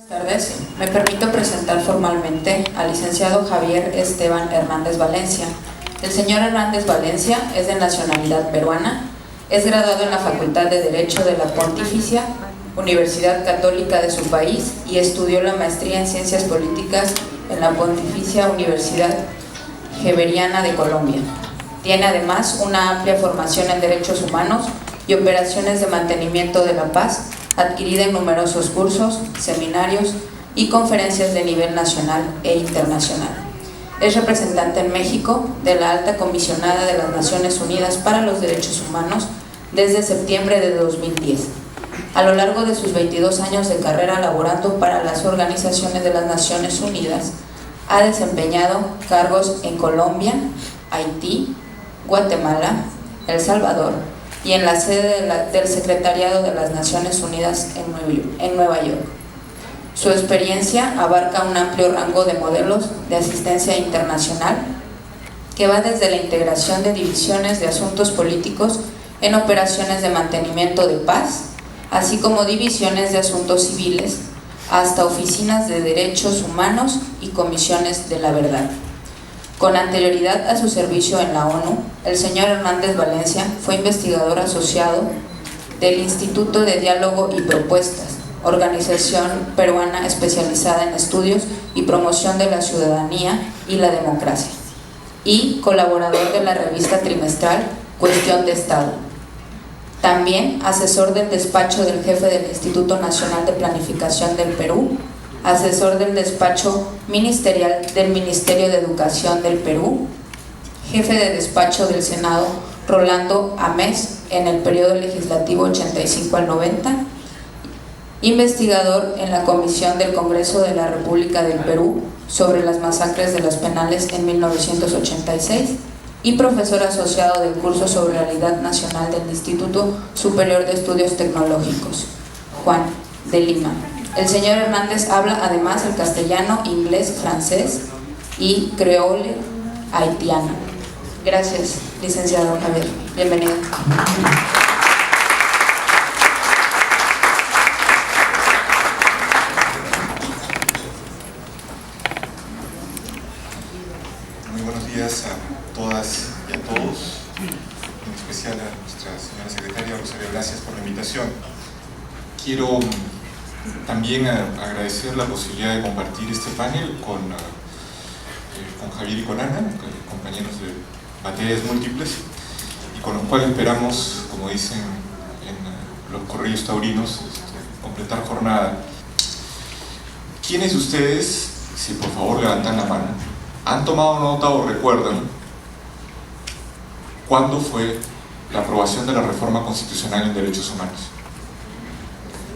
Buenas tardes. Me permito presentar formalmente al licenciado Javier Esteban Hernández Valencia. El señor Hernández Valencia es de nacionalidad peruana, es graduado en la Facultad de Derecho de la Pontificia Universidad Católica de su país y estudió la maestría en Ciencias Políticas en la Pontificia Universidad Javeriana de Colombia. Tiene además una amplia formación en Derechos Humanos y Operaciones de Mantenimiento de la Paz, adquirida en numerosos cursos, seminarios y conferencias de nivel nacional e internacional. Es representante en México de la Alta Comisionada de las Naciones Unidas para los Derechos Humanos desde septiembre de 2010. A lo largo de sus 22 años de carrera laborando para las organizaciones de las Naciones Unidas, ha desempeñado cargos en Colombia, Haití, Guatemala, El Salvador y en la sede del Secretariado de las Naciones Unidas en Nueva York. Su experiencia abarca un amplio rango de modelos de asistencia internacional que va desde la integración de divisiones de asuntos políticos en operaciones de mantenimiento de paz, así como divisiones de asuntos civiles, hasta oficinas de derechos humanos y comisiones de la verdad. Con anterioridad a su servicio en la ONU, el señor Hernández Valencia fue investigador asociado del Instituto de Diálogo y Propuestas, organización peruana especializada en estudios y promoción de la ciudadanía y la democracia, y colaborador de la revista trimestral Cuestión de Estado. También asesor del despacho del jefe del Instituto Nacional de Planificación del Perú, asesor del despacho ministerial del Ministerio de Educación del Perú, jefe de despacho del Senado Rolando Ames en el periodo legislativo 85 al 90, investigador en la Comisión del Congreso de la República del Perú sobre las masacres de los penales en 1986 y profesor asociado del curso sobre realidad nacional del Instituto Superior de Estudios Tecnológicos, Juan de Lima. El señor Hernández habla además el castellano, inglés, francés y creole haitiano. Gracias, licenciado Javier. Bienvenido. Muy buenos días a todas y a todos, en especial a nuestra señora secretaria Rosario, gracias por la invitación. Quiero también agradecer la posibilidad de compartir este panel con Javier y con Ana, compañeros de batallas múltiples, y con los cuales esperamos, como dicen en los corrillos taurinos, completar jornada. ¿Quiénes de ustedes, si por favor levantan la mano, han tomado nota o recuerdan cuándo fue la aprobación de la reforma constitucional en derechos humanos?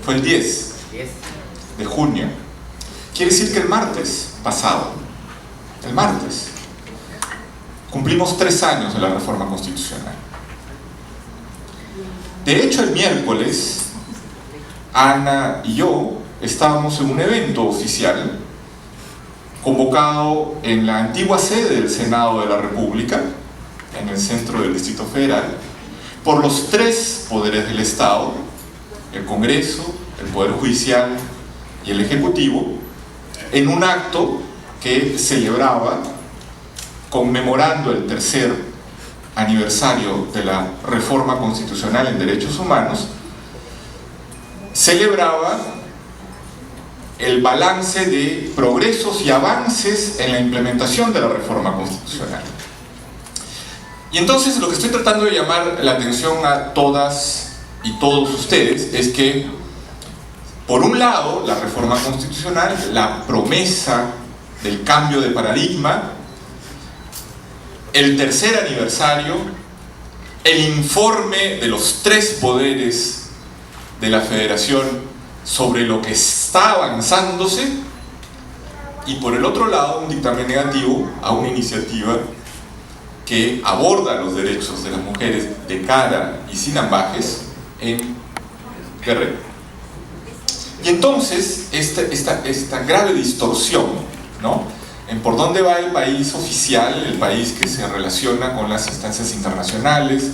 Fue el 10 de junio. Quiere decir que el martes pasado, el martes, cumplimos 3 años de la reforma constitucional. De hecho, el miércoles, Ana y yo estábamos en un evento oficial convocado en la antigua sede del Senado de la República, en el centro del Distrito Federal, por los 3 poderes del Estado, el Congreso, el Poder Judicial y el Ejecutivo, en un acto que celebraba, conmemorando el 3er aniversario de la reforma constitucional en derechos humanos, celebraba el balance de progresos y avances en la implementación de la reforma constitucional. Y entonces lo que estoy tratando de llamar la atención a todas y todos ustedes es que, por un lado, la reforma constitucional, la promesa del cambio de paradigma, el 3er aniversario, el informe de los 3 poderes de la Federación sobre lo que está avanzándose, y por el otro lado, un dictamen negativo a una iniciativa que aborda los derechos de las mujeres de cara y sin ambajes en Guerrero. Y entonces, esta grave distorsión, ¿no?, en por dónde va el país oficial, el país que se relaciona con las instancias internacionales,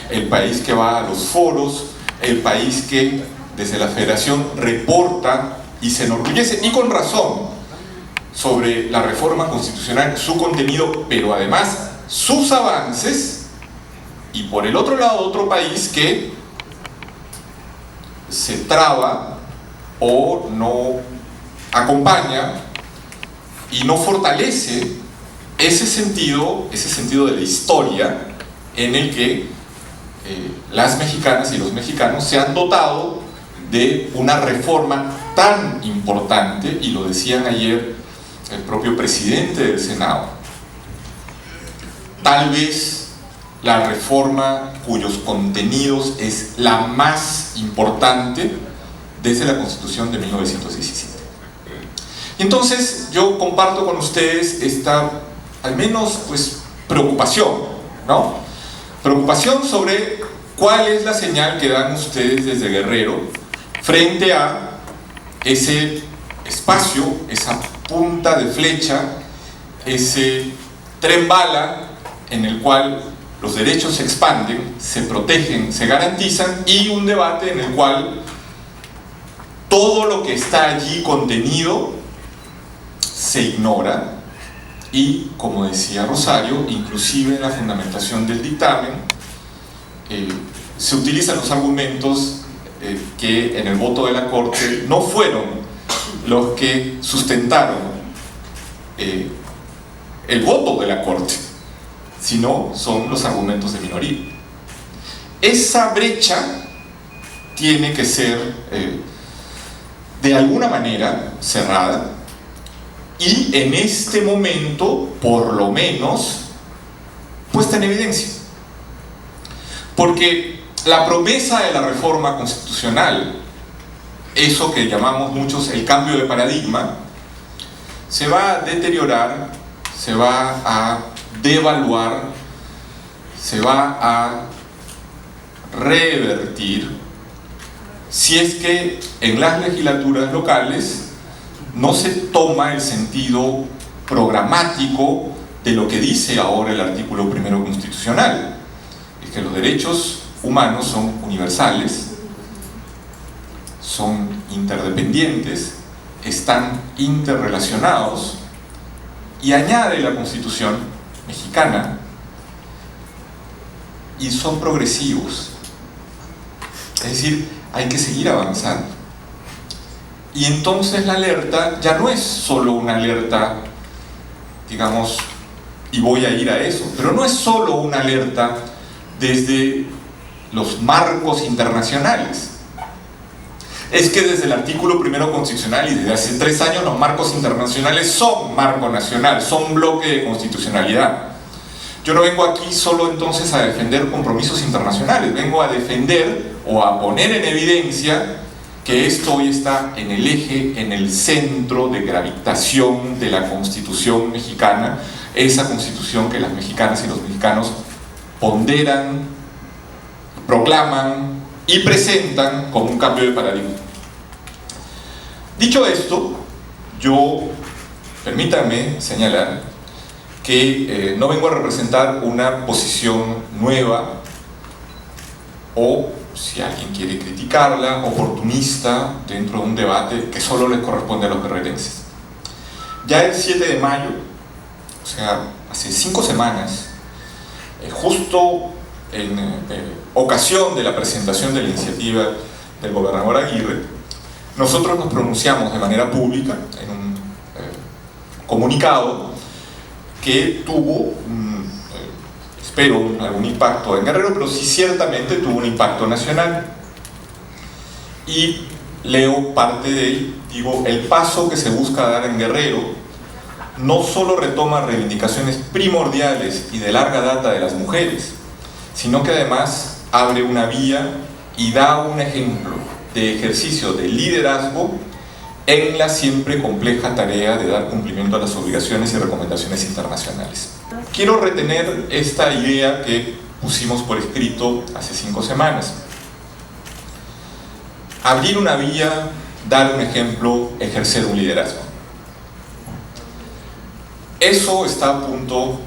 el país que va a los foros, el país que desde la Federación reporta y se enorgullece, y con razón, sobre la reforma constitucional, su contenido, pero además sus avances, y por el otro lado otro país que se traba o no acompaña y no fortalece ese sentido de la historia en el que las mexicanas y los mexicanos se han dotado de una reforma tan importante, y lo decían ayer el propio presidente del Senado, tal vez la reforma cuyos contenidos es la más importante desde la Constitución de 1917. Entonces yo comparto con ustedes esta, al menos, pues, preocupación, ¿no? Preocupación sobre cuál es la señal que dan ustedes desde Guerrero frente a ese espacio, esa punta de flecha, ese tren bala en el cual los derechos se expanden, se protegen, se garantizan, y un debate en el cual todo lo que está allí contenido se ignora, y, como decía Rosario, inclusive en la fundamentación del dictamen se utilizan los argumentos que en el voto de la Corte no fueron los que sustentaron el voto de la Corte, sino son los argumentos de minoría. Esa brecha tiene que ser de alguna manera cerrada, y en este momento, por lo menos, puesta en evidencia. Porque la promesa de la reforma constitucional, eso que llamamos muchos el cambio de paradigma, se va a deteriorar, se va a devaluar, se va a revertir si es que en las legislaturas locales no se toma el sentido programático de lo que dice ahora el artículo primero constitucional, es que los derechos humanos son universales, son interdependientes, están interrelacionados, y añade la Constitución mexicana, y son progresivos. Es decir, hay que seguir avanzando. Y entonces la alerta ya no es solo una alerta, digamos, y voy a ir a eso, pero no es solo una alerta desde los marcos internacionales. Es que desde el artículo primero constitucional, y desde hace 3 años, los marcos internacionales son marco nacional, son bloque de constitucionalidad. Yo no vengo aquí solo entonces a defender compromisos internacionales, vengo a defender o a poner en evidencia que esto hoy está en el eje, en el centro de gravitación de la Constitución mexicana, esa Constitución que las mexicanas y los mexicanos ponderan, proclaman y presentan como un cambio de paradigma. Dicho esto, permítanme señalar que no vengo a representar una posición nueva, o, si alguien quiere criticarla, oportunista dentro de un debate que solo les corresponde a los guerrerenses. Ya el 7 de mayo, o sea, hace 5 semanas, justo en ocasión de la presentación de la iniciativa del gobernador Aguirre, nosotros nos pronunciamos de manera pública en un comunicado que tuvo espero algún impacto en Guerrero, pero sí ciertamente tuvo un impacto nacional. Y leo parte de él, digo: el paso que se busca dar en Guerrero no solo retoma reivindicaciones primordiales y de larga data de las mujeres, sino que además abre una vía y da un ejemplo de ejercicio de liderazgo en la siempre compleja tarea de dar cumplimiento a las obligaciones y recomendaciones internacionales. Quiero retener esta idea que pusimos por escrito hace 5 semanas. Abrir una vía, dar un ejemplo, ejercer un liderazgo. Eso está a punto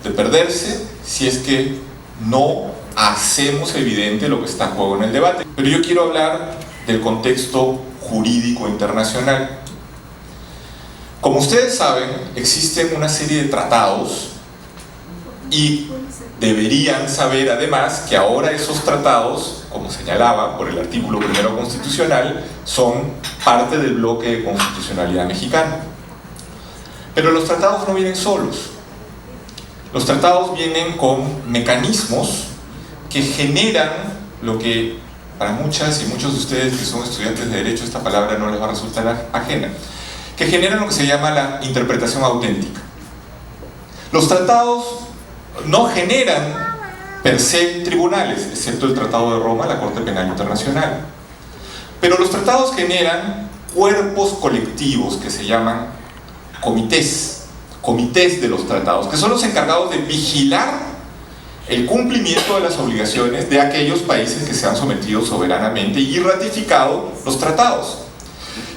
de perderse si es que no hacemos evidente lo que está en juego en el debate. Pero yo quiero hablar del contexto jurídico internacional. Como ustedes saben, existen una serie de tratados y deberían saber además que ahora esos tratados, como señalaba por el artículo 1 constitucional, son parte del bloque de constitucionalidad mexicano. Pero los tratados no vienen solos. Los tratados vienen con mecanismos que generan lo que para muchas y muchos de ustedes que son estudiantes de Derecho esta palabra no les va a resultar ajena, que generan lo que se llama la interpretación auténtica. Los tratados no generan per se tribunales, excepto el Tratado de Roma, la Corte Penal Internacional. Pero los tratados generan cuerpos colectivos que se llaman comités de los tratados, que son los encargados de vigilar el cumplimiento de las obligaciones de aquellos países que se han sometido soberanamente y ratificado los tratados.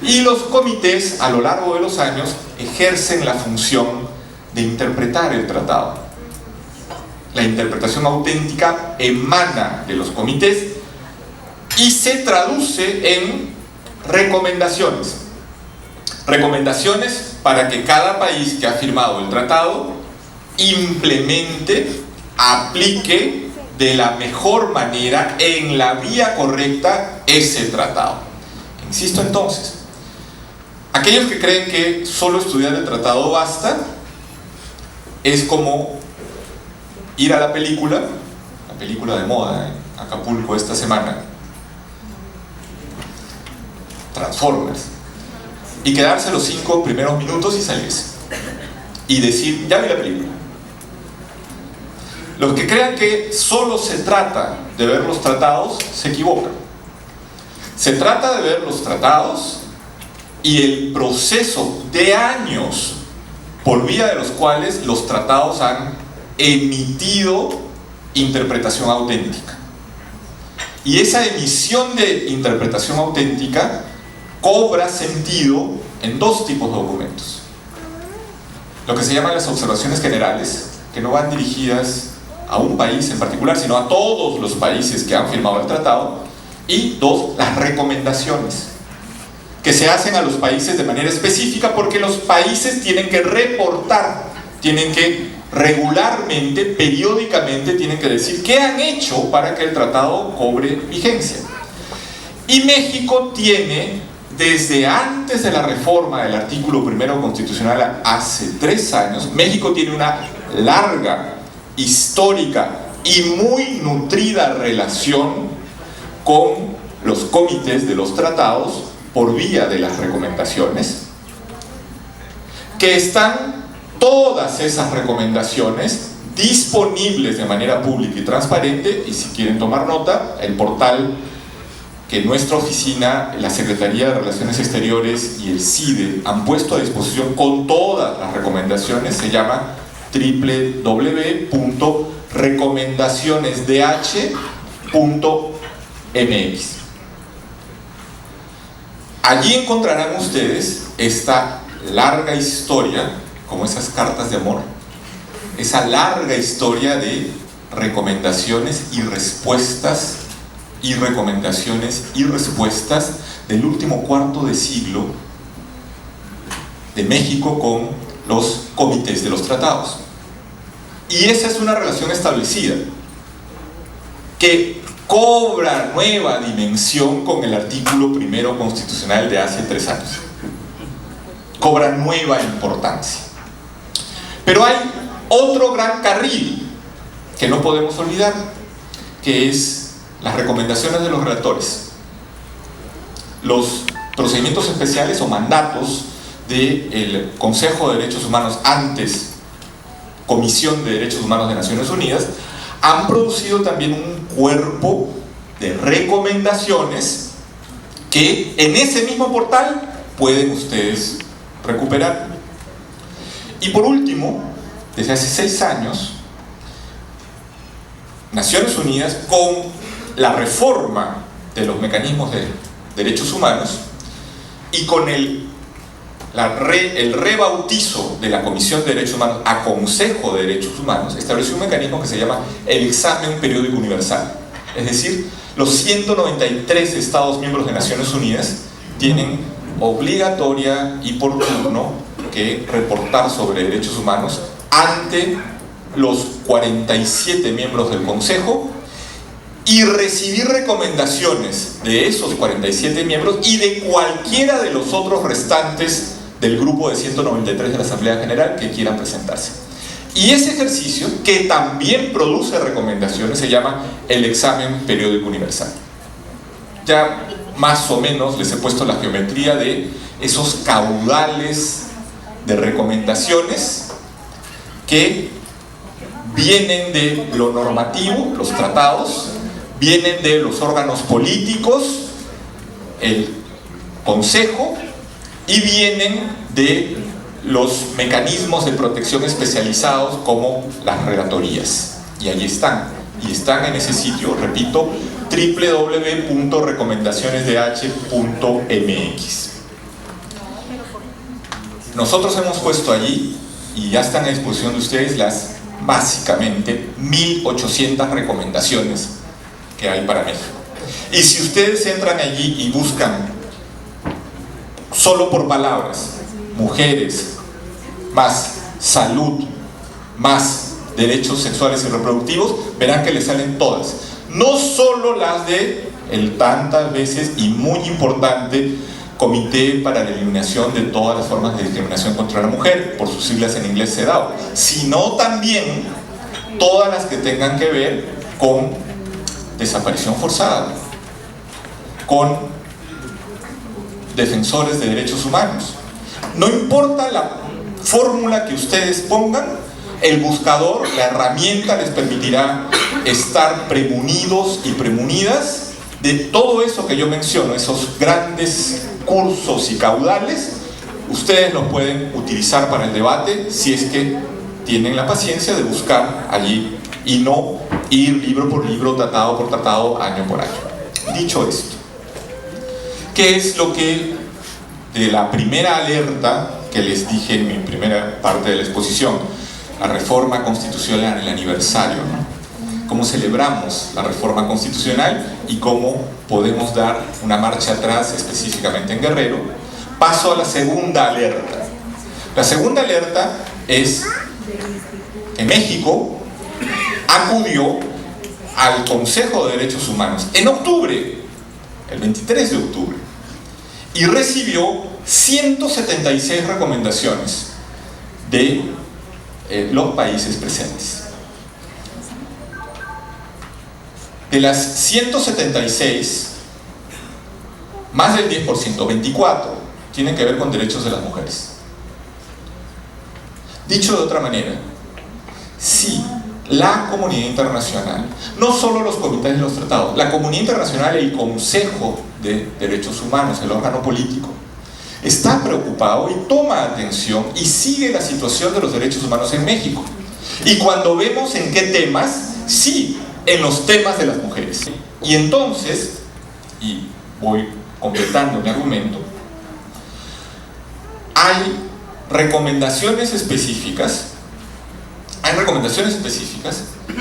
Y los comités, a lo largo de los años, ejercen la función de interpretar el tratado. La interpretación auténtica emana de los comités y se traduce en recomendaciones. Recomendaciones para que cada país que ha firmado el tratado implemente, aplique de la mejor manera, en la vía correcta, ese tratado. Insisto entonces, aquellos que creen que solo estudiar el tratado basta, es como ir a la película de moda en Acapulco esta semana, Transformers, y quedarse los 5 primeros minutos y salirse y decir, ya vi la película. Los que crean que solo se trata de ver los tratados se equivocan. Se trata de ver los tratados y el proceso de años por vía de los cuales los tratados han emitido interpretación auténtica. Y esa emisión de interpretación auténtica cobra sentido en 2 tipos de documentos. Lo que se llaman las observaciones generales, que no van dirigidas a un país en particular, sino a todos los países que han firmado el tratado. Y 2, las recomendaciones, que se hacen a los países de manera específica porque los países tienen que reportar, tienen que regularmente, periódicamente, tienen que decir qué han hecho para que el tratado cobre vigencia. Y México tiene, desde antes de la reforma del artículo 1 constitucional hace 3 años, México tiene una larga, histórica y muy nutrida relación con los comités de los tratados por vía de las recomendaciones, que están todas esas recomendaciones disponibles de manera pública y transparente. Y si quieren tomar nota, el portal que nuestra oficina, la Secretaría de Relaciones Exteriores y el CIDE han puesto a disposición con todas las recomendaciones se llama www.recomendacionesdh.mx. Allí encontrarán ustedes esta larga historia, como esas cartas de amor, esa larga historia de recomendaciones y respuestas y recomendaciones y respuestas del último cuarto de siglo de México con los comités de los tratados. Y esa es una relación establecida que cobra nueva dimensión con el artículo 1 constitucional de hace 3 años. Cobra nueva importancia. Pero hay otro gran carril que no podemos olvidar, que es las recomendaciones de los relatores, los procedimientos especiales o mandatos del Consejo de Derechos Humanos, antes Comisión de Derechos Humanos de Naciones Unidas, han producido también un cuerpo de recomendaciones que en ese mismo portal pueden ustedes recuperar. Y por último, desde hace 6 años, Naciones Unidas, con la reforma de los mecanismos de derechos humanos y con el rebautizo de la Comisión de Derechos Humanos a Consejo de Derechos Humanos, estableció un mecanismo que se llama el examen periódico universal. Es decir, los 193 Estados miembros de Naciones Unidas tienen obligatoria y por turno que reportar sobre derechos humanos ante los 47 miembros del Consejo y recibir recomendaciones de esos 47 miembros y de cualquiera de los otros restantes del grupo de 193 de la Asamblea General que quieran presentarse. Y ese ejercicio, que también produce recomendaciones, se llama el examen periódico universal. Ya más o menos les he puesto la geometría de esos caudales de recomendaciones que vienen de lo normativo, los tratados, vienen de los órganos políticos, el Consejo, y vienen de los mecanismos de protección especializados como las relatorías. Y ahí están. Y están en ese sitio, repito, www.recomendacionesdh.mx. Nosotros hemos puesto allí, y ya están a disposición de ustedes, las básicamente 1800 recomendaciones que hay para México. Y si ustedes entran allí y buscan solo por palabras, mujeres, más salud, más derechos sexuales y reproductivos, verán que les salen todas. No solo las de el tantas veces y muy importante Comité para la Eliminación de todas las formas de discriminación contra la mujer, por sus siglas en inglés CEDAW, sino también todas las que tengan que ver con desaparición forzada, con defensores de derechos humanos. No importa la fórmula que ustedes pongan, el buscador, la herramienta les permitirá estar premunidos y premunidas de todo eso que yo menciono, esos grandes cursos y caudales. Ustedes los pueden utilizar para el debate si es que tienen la paciencia de buscar allí y no ir libro por libro, tratado por tratado, año por año. Dicho esto, ¿qué es lo que de la primera alerta que les dije en mi primera parte de la exposición, la reforma constitucional, el aniversario, ¿no? Cómo celebramos la reforma constitucional y cómo podemos dar una marcha atrás, específicamente en Guerrero? Paso a la segunda alerta. La segunda alerta es que México acudió al Consejo de Derechos Humanos en octubre, el 23 de octubre, y recibió 176 recomendaciones de los países presentes. De las 176, más del 10%, 24, tienen que ver con derechos de las mujeres. Dicho de otra manera, si la comunidad internacional, no solo los comités de los tratados, la comunidad internacional, el Consejo de Derechos Humanos, el órgano político, está preocupado y toma atención y sigue la situación de los derechos humanos en México. Y cuando vemos en qué temas, sí, en los temas de las mujeres. Y entonces, y voy completando mi argumento, hay recomendaciones específicas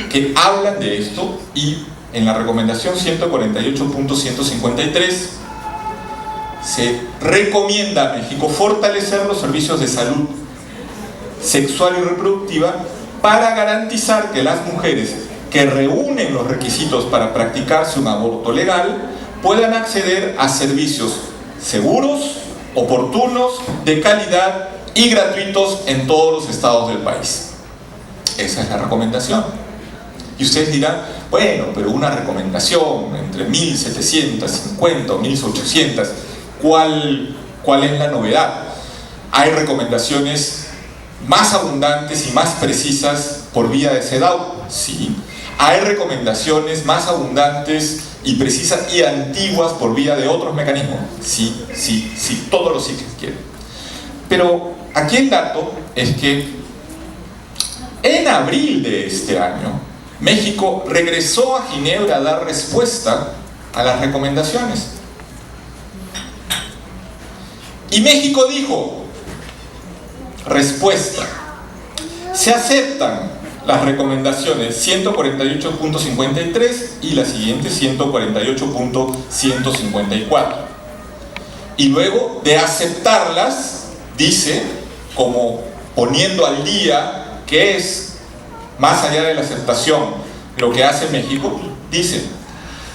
que hablan de esto, y en la recomendación 148.153 se recomienda a México fortalecer los servicios de salud sexual y reproductiva para garantizar que las mujeres que reúnen los requisitos para practicarse un aborto legal puedan acceder a servicios seguros, oportunos, de calidad y gratuitos en todos los estados del país. Esa es la recomendación. Y ustedes dirán, bueno, pero una recomendación entre 1750 o 1800, ¿cuál es la novedad? Hay recomendaciones más abundantes y más precisas por vía de CEDAW, sí. Hay recomendaciones más abundantes y precisas y antiguas por vía de otros mecanismos, sí, todos los sí que quieren. Pero aquí el dato es que en abril de este año, México regresó a Ginebra a dar respuesta a las recomendaciones. Y México dijo, respuesta, se aceptan las recomendaciones 148.53 y la siguiente 148.154. y luego de aceptarlas, dice, como poniendo al día qué es, más allá de la aceptación, lo que hace México, dice: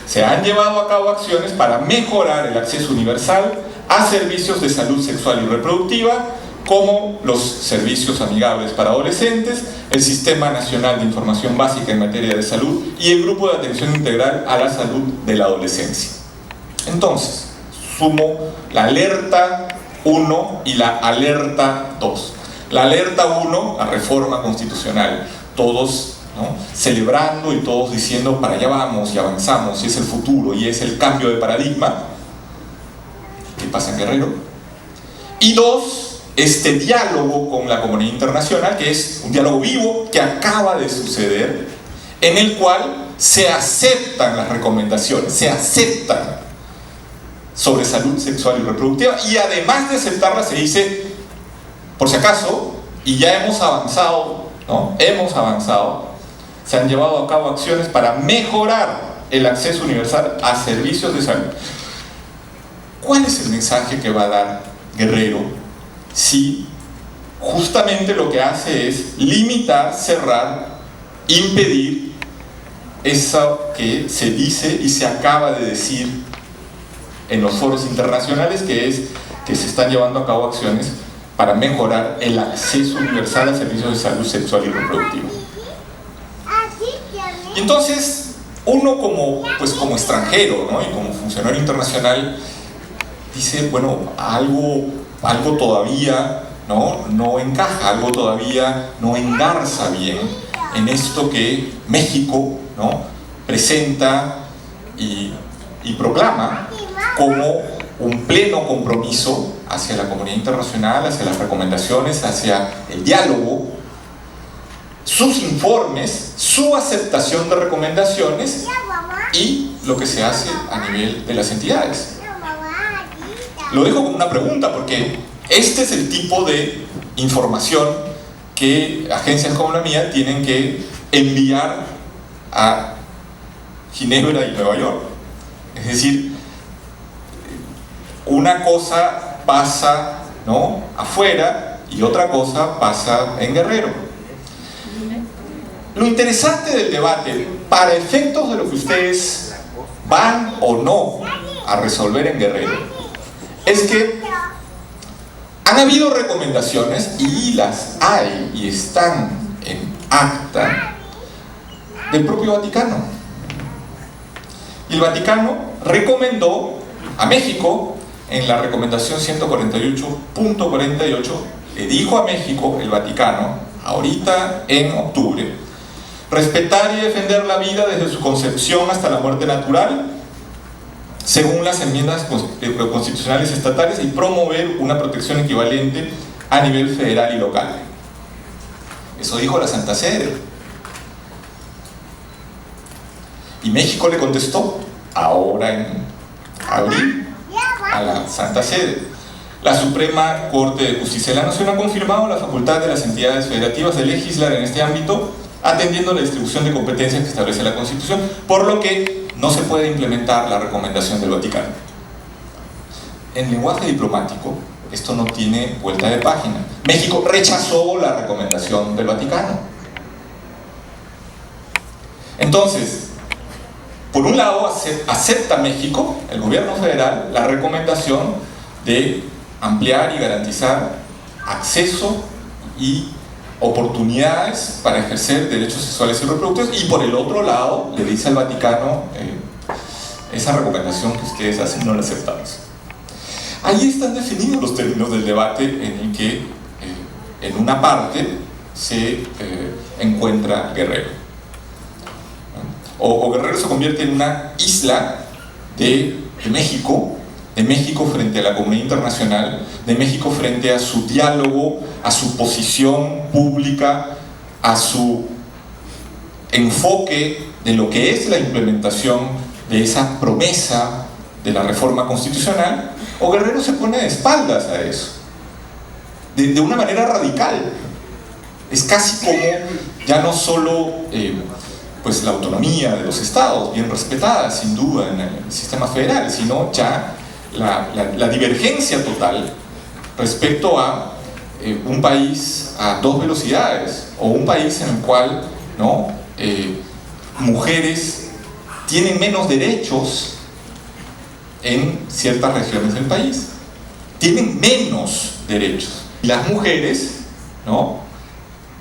se han llevado a cabo acciones para mejorar el acceso universal a servicios de salud sexual y reproductiva, como los servicios amigables para adolescentes, el Sistema Nacional de Información Básica en materia de salud y el Grupo de Atención Integral a la Salud de la Adolescencia. Entonces, sumo la alerta 1 y la alerta 2. La alerta 1, la reforma constitucional, todos, ¿no?, celebrando y todos diciendo: para allá vamos y avanzamos, y es el futuro y es el cambio de paradigma. ¿Qué pasa en Guerrero? Y 2, este diálogo con la comunidad internacional, que es un diálogo vivo que acaba de suceder, en el cual se aceptan las recomendaciones, se aceptan sobre salud sexual y reproductiva, y además de aceptarlas se dice: por si acaso, y ya hemos avanzado, ¿no?, hemos avanzado, se han llevado a cabo acciones para mejorar el acceso universal a servicios de salud. ¿Cuál es el mensaje que va a dar Guerrero si justamente lo que hace es limitar, cerrar, impedir eso que se dice y se acaba de decir en los foros internacionales, que es que se están llevando a cabo acciones para mejorar el acceso universal a servicios de salud sexual y reproductiva? Y entonces, uno como extranjero, ¿no?, y como funcionario internacional, dice: bueno, algo todavía no encaja, algo todavía no engarza bien en esto que México, ¿no?, presenta y proclama como un pleno compromiso hacia la comunidad internacional, hacia las recomendaciones, hacia el diálogo, sus informes, su aceptación de recomendaciones y lo que se hace a nivel de las entidades. Lo dejo como una pregunta, porque este es el tipo de información que agencias como la mía tienen que enviar a Ginebra y Nueva York. Es decir, una cosa pasa, ¿no?, afuera, y otra cosa pasa en Guerrero. Lo interesante del debate, para efectos de lo que ustedes van o no a resolver en Guerrero, es que han habido recomendaciones, y las hay y están en acta, del propio Vaticano. Y el Vaticano recomendó a México, en la recomendación 148.48, le dijo a México, el Vaticano, ahorita en octubre: respetar y defender la vida desde su concepción hasta la muerte natural, según las enmiendas constitucionales estatales, y promover una protección equivalente a nivel federal y local. Eso dijo la Santa Sede. Y México le contestó, ahora en abril, a la Santa Sede: la Suprema Corte de Justicia de la Nación ha confirmado la facultad de las entidades federativas de legislar en este ámbito, atendiendo la distribución de competencias que establece la Constitución, por lo que no se puede implementar la recomendación del Vaticano. En lenguaje diplomático, esto no tiene vuelta de página. México rechazó la recomendación del Vaticano. Entonces, por un lado, acepta México, el gobierno federal, la recomendación de ampliar y garantizar acceso y oportunidades para ejercer derechos sexuales y reproductivos, y por el otro lado le dice al Vaticano: esa recomendación que ustedes hacen no la aceptamos. Ahí están definidos los términos del debate, en el que en una parte se encuentra Guerrero. O Guerrero se convierte en una isla de México frente a la comunidad internacional, de México frente a su diálogo, a su posición pública, a su enfoque de lo que es la implementación de esa promesa de la reforma constitucional, o Guerrero se pone de espaldas a eso, de una manera radical. Es casi como ya no solo pues la autonomía de los estados, bien respetada sin duda en el sistema federal, sino ya la divergencia total respecto a un país a dos velocidades, o un país en el cual, ¿no?, mujeres tienen menos derechos en ciertas regiones del país, tienen menos derechos. Y las mujeres, ¿no?,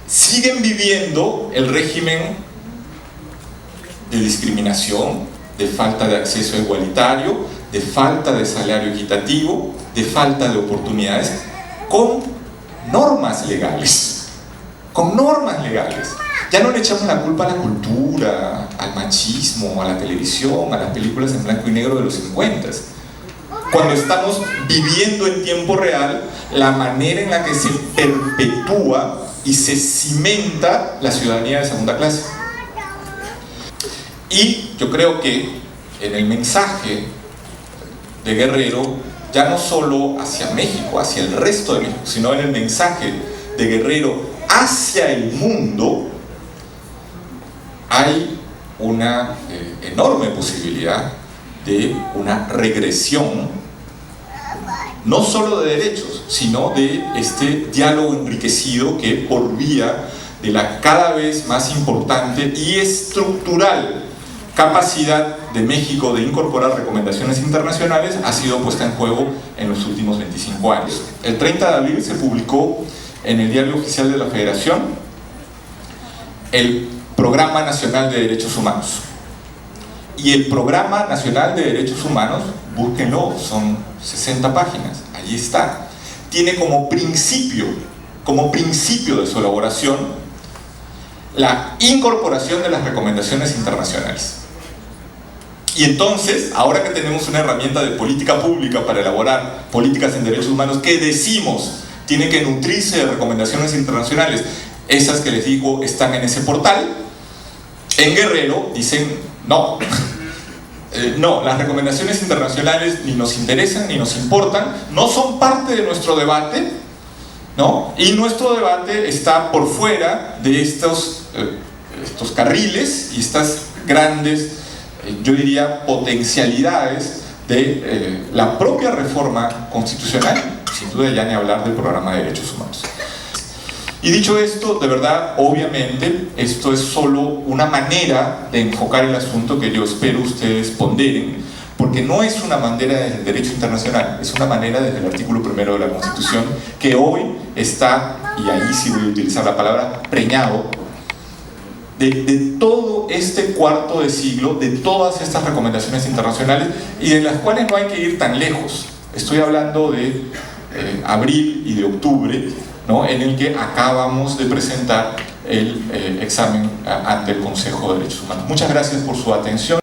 siguen viviendo el régimen de discriminación, de falta de acceso igualitario, de falta de salario equitativo, de falta de oportunidades, con normas legales. Con normas legales. Ya no le echamos la culpa a la cultura, al machismo, a la televisión, a las películas en blanco y negro de los 50. Cuando estamos viviendo en tiempo real la manera en la que se perpetúa y se cimenta la ciudadanía de segunda clase. Y yo creo que en el mensaje de Guerrero, ya no solo hacia México, hacia el resto de México, sino en el mensaje de Guerrero hacia el mundo, hay una enorme posibilidad de una regresión, no solo de derechos, sino de este diálogo enriquecido que, por vía de la cada vez más importante y estructural capacidad de México de incorporar recomendaciones internacionales, ha sido puesta en juego en los últimos 25 años. El 30 de abril se publicó en el Diario Oficial de la Federación el Programa Nacional de Derechos Humanos. Y el Programa Nacional de Derechos Humanos, búsquenlo, son 60 páginas, allí está. Tiene como principio de su elaboración, la incorporación de las recomendaciones internacionales. Y entonces, ahora que tenemos una herramienta de política pública para elaborar políticas en derechos humanos, ¿qué decimos? Tiene que nutrirse de recomendaciones internacionales. Esas que les digo están en ese portal. En Guerrero dicen, no, no, las recomendaciones internacionales ni nos interesan ni nos importan, no son parte de nuestro debate, ¿no? Y nuestro debate está por fuera de estos carriles y estas grandes, yo diría, potencialidades de la propia reforma constitucional, sin duda ya ni hablar del programa de derechos humanos. Y dicho esto, de verdad, obviamente, esto es solo una manera de enfocar el asunto que yo espero ustedes ponderen, porque no es una manera desde el derecho internacional, es una manera desde el artículo 1 de la Constitución, que hoy está, y ahí sí voy a utilizar la palabra, preñado de todo este cuarto de siglo, de todas estas recomendaciones internacionales, y de las cuales no hay que ir tan lejos. Estoy hablando de abril y de octubre, ¿no?, en el que acabamos de presentar el examen ante el Consejo de Derechos Humanos. Muchas gracias por su atención.